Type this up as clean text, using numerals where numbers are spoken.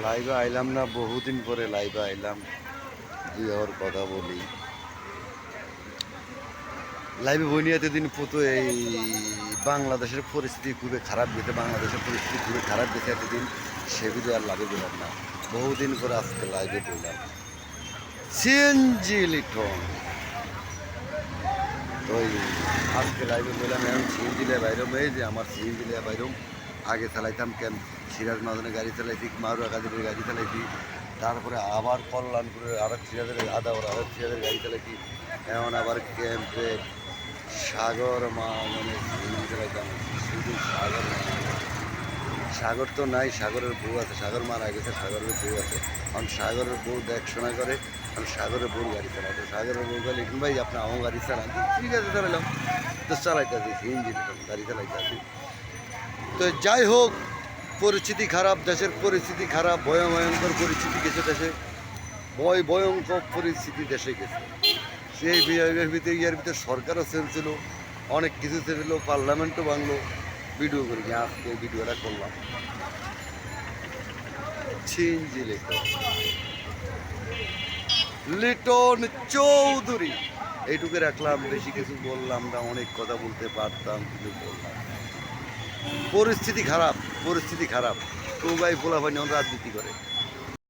লাইভে আইলাম না, বহুদিন পরে লাইভে আইলাম। দুই হওয়ার কথা বলি। লাইভে বইনি এতদিন পতো এই বাংলাদেশের পরিস্থিতি খুবই খারাপ গেছে, বাংলাদেশের পরিস্থিতি খুবই খারাপ গেছে এতদিন। সে ভিডিও আর লাইভে বললাম না, বহুদিন পরে আজকে লাইভে বললাম। সিএনজি লিটন তো আজকে লাইভে বললাম, এখন সিএনজি লিয়ে বাইরম। এই যে আমার সিএনজি লিয়ে বাইরম। আগে চালাইতাম কেন, সিরাজ মাদনের গাড়ি চালাইছি, মারুয়া কাদিরের গাড়ি চালাইছি, তারপরে আবার কল্যাণপুরের আরেক সিরাজের আদাওয়ার আরেক সিরাজের গাড়ি চালাইছি, এখন আবার ক্যাম্পে সাগর মানে সিএনজি চালাইতাম। শুধু সাগর সাগর তো নাই, সাগরের বউ আছে, সাগর মারা গেছে, সাগরের বউ আছে। কারণ সাগরের বউ দেখাশোনা করে, কারণ সাগরের বউ গাড়ি চালাতো। সাগরের বউ গাড়ি ভাই আপনার আমার গাড়ি চালান, ঠিক আছে চালাইলাম, তো চালাইতে আছি সিএনজি গাড়ি চালাইতে আছি। তো যাই হোক, পরিস্থিতি খারাপ, দেশের পরিস্থিতি খারাপ, ভয়ঙ্কর পরিস্থিতি গেছে দেশে, ভয়ঙ্কর পরিস্থিতি দেশে গেছে। সেই বিভাগের ভিতরে ইয়ার ভিতরে সরকারও চলছিল, অনেক কিছু চলছিল, পার্লামেন্টও ভাঙলো। ভিডিও করি আজকে ভিডিওটা করলাম। সিএনজি লিটন চৌধুরী এইটুকু রাখলাম, বেশি কিছু বললাম না। অনেক কথা বলতে পারতাম কিন্তু বললাম। পরিস্থিতি খারাপ, পরিস্থিতি খারাপ। তো ভাই বলা হয় না রাজনীতি করে।